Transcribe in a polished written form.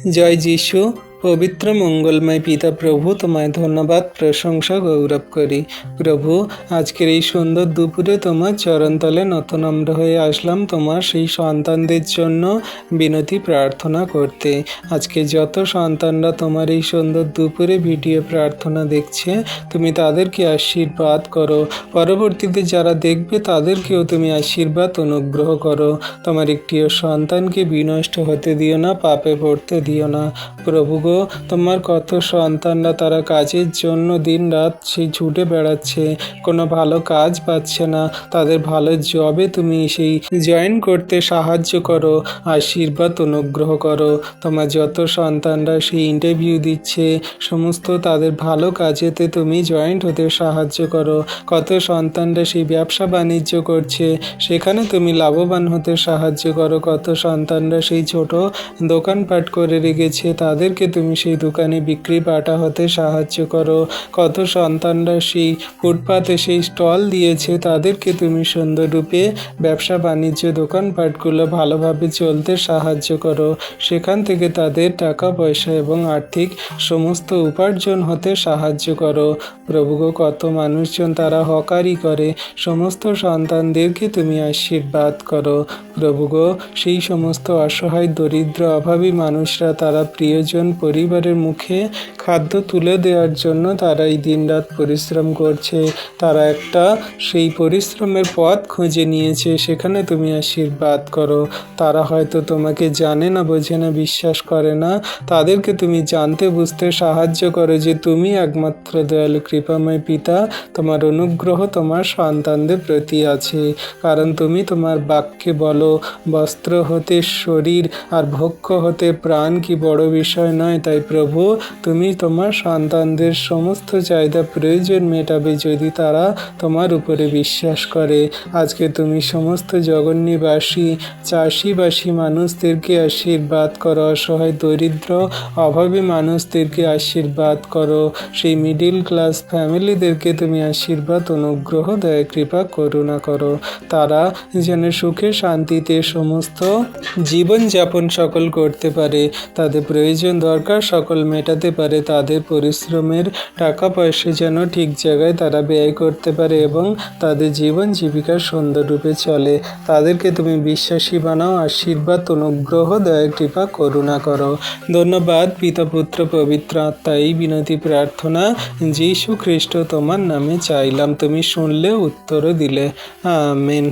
জয় যিশু। পবিত্র মঙ্গলময় পিতা প্রভু, তোমায় ধন্যবাদ, প্রশংসা, গৌরব করি। প্রভু, আজকের এই সুন্দর দুপুরে তোমার চরণতলে নতনম্র হয়ে আসলাম তোমার সেই সন্তানদের জন্য বিনতি প্রার্থনা করতে। আজকে যত সন্তানরা তোমার এই সুন্দর দুপুরে ভিডিও প্রার্থনা দেখছে, তুমি তাদেরকে আশীর্বাদ করো। পরবর্তীতে যারা দেখবে তাদেরকেও তুমি আশীর্বাদ অনুগ্রহ করো। তোমার একটিও সন্তানকে বিনষ্ট হতে দিও না, পাপে পড়তে দিও না। প্রভু গো, তোমার কত সন্তানরা তারা কাজের জন্য দিন রাত সেই ছুটে বেড়াচ্ছে, কোনো ভালো কাজ পাচ্ছে না, তাদের ভালো জবে তুমি সেই জয়েন করতে সাহায্য করো, আশীর্বাদ অনুগ্রহ করো। তোমার যত সন্তানরা সেই ইন্টারভিউ দিচ্ছে, সমস্ত তাদের ভালো কাজেতে তুমি জয়েন্ট হতে সাহায্য করো। কত সন্তানরা সেই ব্যবসা বাণিজ্য করছে, সেখানে তুমি লাভবান হতে সাহায্য করো। কত সন্তানরা সেই ছোট দোকানপাট করে রেখেছে, তাদেরকে তুমি সেই দোকানে বিক্রি বাটা হতে সাহায্য করো। কত সন্তানরা সেই ফুটপাতে সেই স্টল দিয়েছে, তাদেরকে তুমি সুন্দররূপে ব্যবসা বাণিজ্য দোকানপাটগুলো ভালোভাবে চলতে সাহায্য করো। সেখান থেকে তাদের টাকা পয়সা এবং আর্থিক সমস্ত উপার্জন হতে সাহায্য করো। প্রভু গো, কত মানুষজন তারা হকারি করে, সমস্ত সন্তানদেরকে তুমি আশীর্বাদ করো। প্রভু গো, সেই সমস্ত অসহায় দরিদ্র অভাবী মানুষরা তারা প্রিয়জন পরিবারের মুখে খাদ্য তুলে দেওয়ার জন্য তারা এই দিনরাত পরিশ্রম করছে। তারা একটা সেই পরিশ্রমের পথ খুঁজে নিয়েছে, সেখানে তুমি আশীর্বাদ করো। তারা হয়তো তোমাকে জানে না, বোঝে না, বিশ্বাস করে না, তাদেরকে তুমি জানতে বুঝতে সাহায্য করো যে তুমি একমাত্র দয়ালু কৃপাময় পিতা। তোমার অনুগ্রহ তোমার সন্তানদের প্রতি আছে, কারণ তুমি তোমার বাক্যে বলো, বস্ত্র হতে শরীর আর ভক্ষ হতে প্রাণ কি বড় বিষয় নয়। তাই প্রভু, তুমি তোমার সন্তানদের সমস্ত চাহিদা প্রয়োজন মেটাবে যদি তারা তোমার উপরে বিশ্বাস করে। আজকে তুমি সমস্ত জগন্নিবাসী চাষিবাসী মানুষদেরকে আশীর্বাদ করো, অসহায় দরিদ্র অভাবী মানুষদেরকে আশীর্বাদ করো, সেই মিডিল ক্লাস ফ্যামিলিদেরকে তুমি আশীর্বাদ অনুগ্রহ দয়া কৃপা করুণা করো। তারা যেন সুখে শান্তিতে সমস্ত জীবনযাপন সকল করতে পারে, তাদের প্রয়োজন দরকার সকল মেটাতে পারে, তাদের পরিশ্রমের টাকা পয়সা যেন ঠিক জায়গায় তারা ব্যয় করতে পারে এবং তাদের জীবন জীবিকা সুন্দররূপে চলে। তাদেরকে তুমি বিশ্বাসী বানাও, আশীর্বাদ অনুগ্রহ দয়া কৃপা করুণা করো। ধন্যবাদ পিতা পুত্র পবিত্র আত্মা। এই বিনতি প্রার্থনা যীশু খ্রিস্ট তোমার নামে চাইলাম, তুমি শুনলে উত্তরও দিলে। আমেন।